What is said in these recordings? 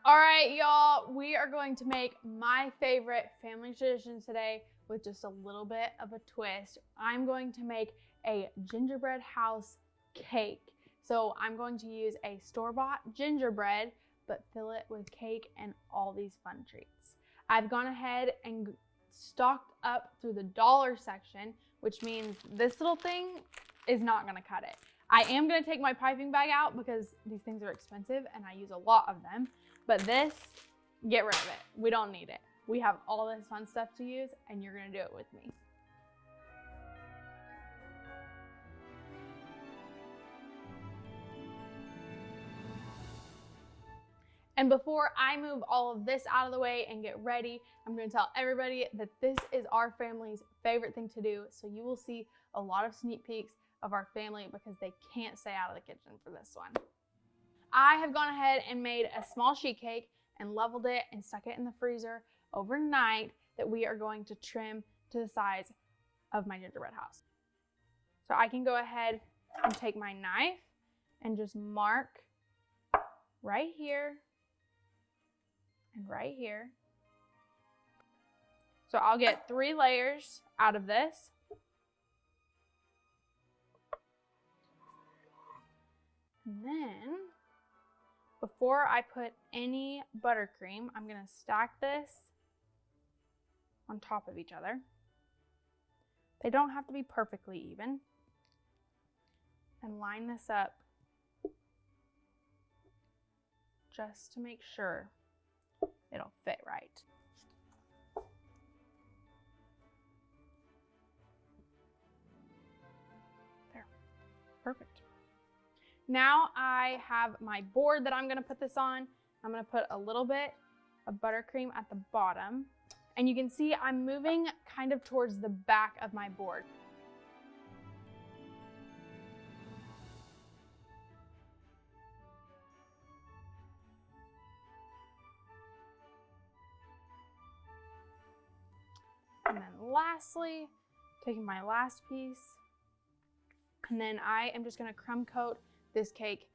All right, y'all, we are going to make my favorite family tradition today with just a little bit of a twist. I'm going to make a gingerbread house cake. So I'm going to use a store-bought gingerbread, but fill it with cake and all these fun treats. I've gone ahead and stocked up through the dollar section, which means this little thing is not gonna cut it. I am gonna take my piping bag out because these things are expensive and I use a lot of them. But this, get rid of it. We don't need it. We have all this fun stuff to use and you're gonna do it with me. And before I move all of this out of the way and get ready, I'm gonna tell everybody that this is our family's favorite thing to do. So you will see a lot of sneak peeks of our family because they can't stay out of the kitchen for this one. I have gone ahead and made a small sheet cake and leveled it and stuck it in the freezer overnight that we are going to trim to the size of my gingerbread house. So I can go ahead and take my knife and just mark right here and right here. So I'll get 3 layers out of this. And then, before I put any buttercream, I'm gonna stack this on top of each other. They don't have to be perfectly even. And line this up just to make sure it'll fit right. There, perfect. Now I have my board that I'm gonna put this on. I'm gonna put a little bit of buttercream at the bottom. And you can see I'm moving kind of towards the back of my board. And then lastly, taking my last piece, and then I am just gonna crumb coat this cake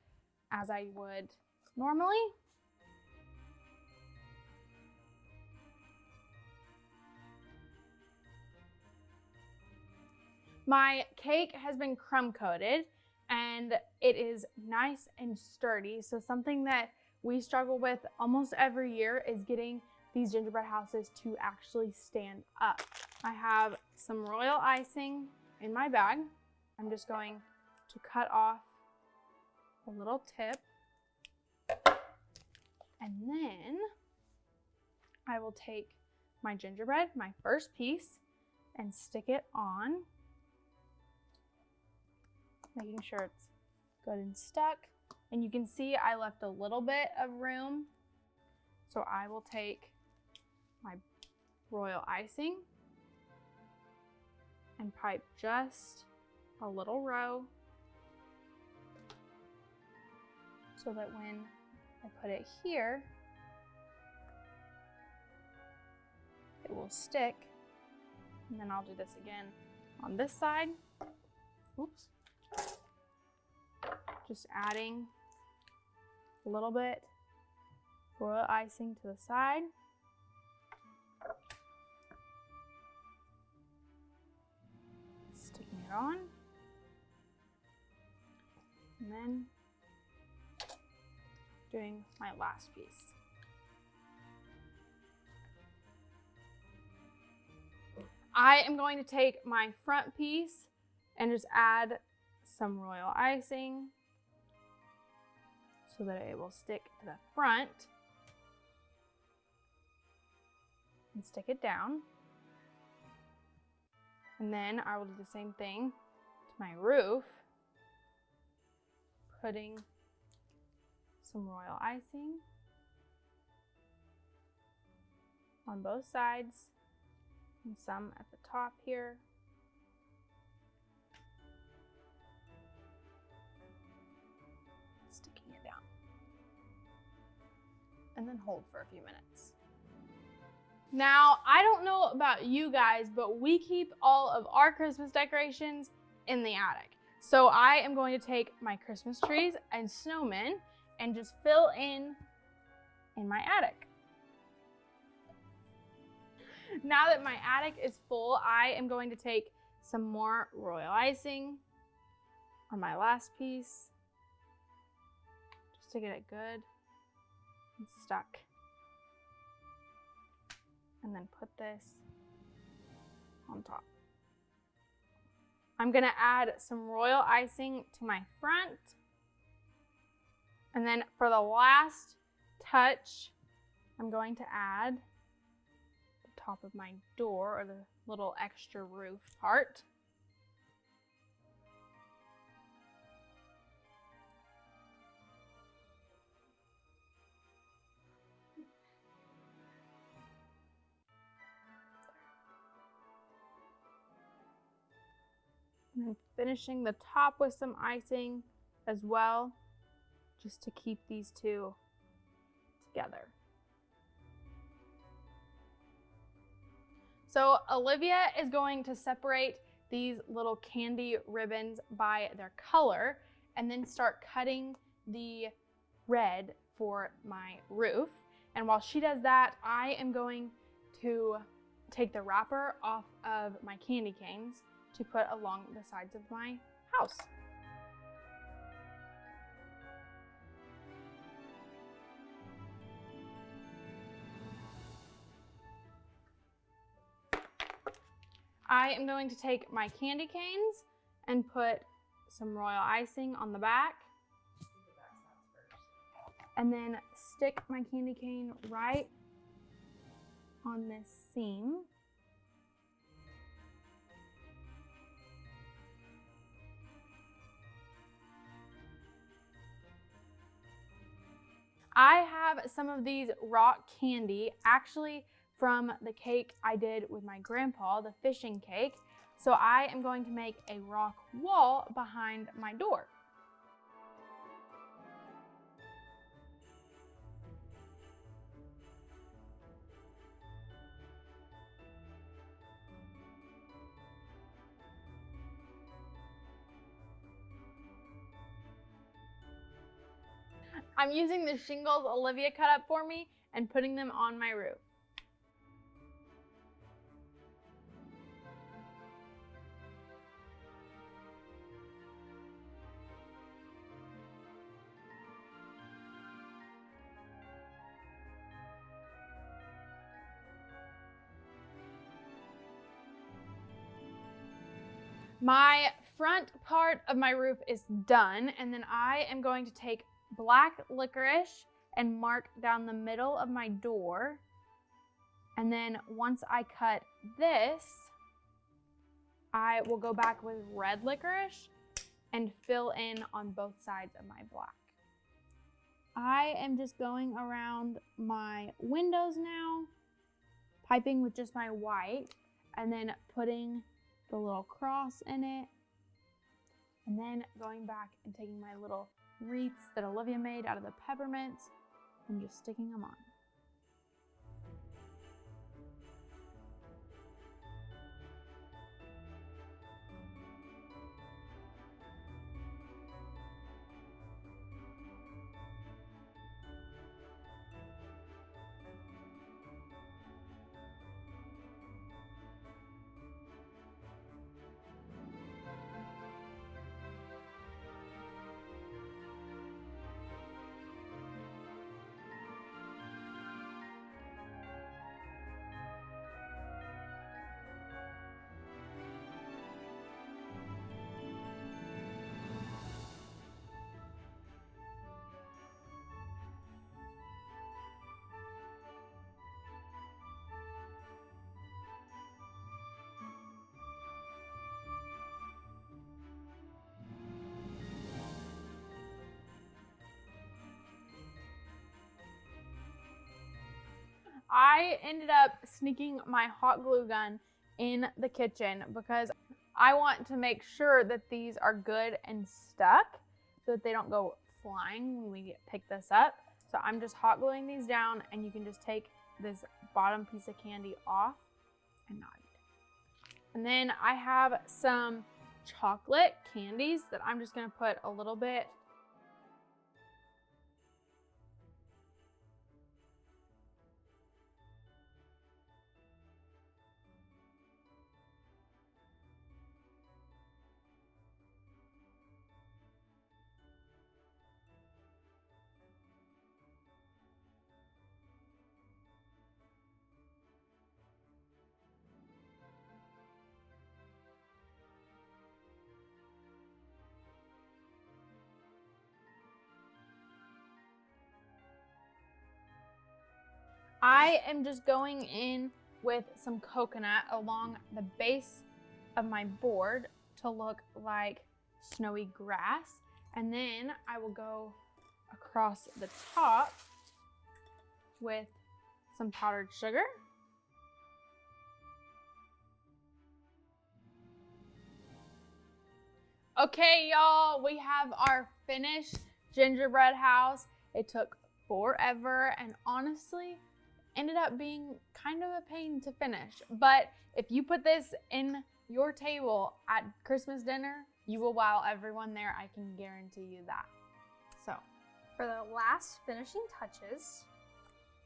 as I would normally. My cake has been crumb coated and it is nice and sturdy. So something that we struggle with almost every year is getting these gingerbread houses to actually stand up. I have some royal icing in my bag. I'm just going to cut off a little tip, and then I will take my gingerbread, my first piece, and stick it on, making sure it's good and stuck. And you can see I left a little bit of room, so I will take my royal icing and pipe just a little row so that when I put it here, it will stick. And then I'll do this again on this side. Oops. Just adding a little bit royal icing to the side. Sticking it on. And then doing my last piece. I am going to take my front piece and just add some royal icing so that it will stick to the front and stick it down. And then I will do the same thing to my roof, putting some royal icing on both sides and some at the top here. Sticking it down. And then hold for a few minutes. Now, I don't know about you guys, but we keep all of our Christmas decorations in the attic. So I am going to take my Christmas trees and snowmen and just fill in in my attic. Now that my attic is full, I am going to take some more royal icing on my last piece, just to get it good and stuck. And then put this on top. I'm gonna add some royal icing to my front. And then for the last touch, I'm going to add the top of my door, or the little extra roof part. And I'm finishing the top with some icing as well, just to keep these two together. So Olivia is going to separate these little candy ribbons by their color and then start cutting the red for my roof. And while she does that, I am going to take the wrapper off of my candy canes to put along the sides of my house. I am going to take my candy canes and put some royal icing on the back, and then stick my candy cane right on this seam. I have some of these rock candy, actually from the cake I did with my grandpa, the fishing cake. So I am going to make a rock wall behind my door. I'm using the shingles Olivia cut up for me and putting them on my roof. My front part of my roof is done, and then I am going to take black licorice and mark down the middle of my door. And then once I cut this, I will go back with red licorice and fill in on both sides of my black. I am just going around my windows now, piping with just my white, and then putting the little cross in it, and then going back and taking my little wreaths that Olivia made out of the peppermints and just sticking them on. I ended up sneaking my hot glue gun in the kitchen because I want to make sure that these are good and stuck so that they don't go flying when we pick this up. So I'm just hot gluing these down, and you can just take this bottom piece of candy off and not eat it. And then I have some chocolate candies that I'm just gonna put a little bit I am just going in with some coconut along the base of my board to look like snowy grass. And then I will go across the top with some powdered sugar. Okay, y'all, we have our finished gingerbread house. It took forever and honestly ended up being kind of a pain to finish. But if you put this in your table at Christmas dinner, you will wow everyone there. I can guarantee you that. So, for the last finishing touches,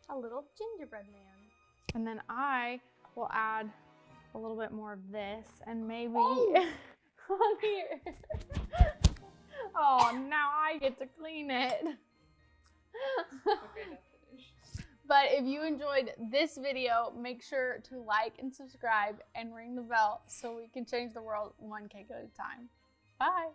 a little gingerbread man. And then I will add a little bit more of this and maybe on here. Oh, now I get to clean it. Okay, that's finished. But if you enjoyed this video, make sure to like and subscribe and ring the bell so we can change the world one cake at a time. Bye.